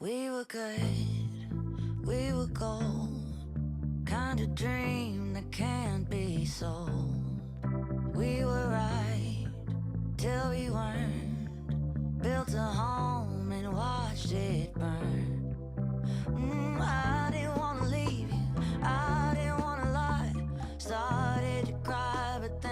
We were good, we were gold, kind of dream that can't be sold. We were right till we weren't, built a home and watched it burn. I didn't wanna leave you, I didn't wanna lie, started to cry but then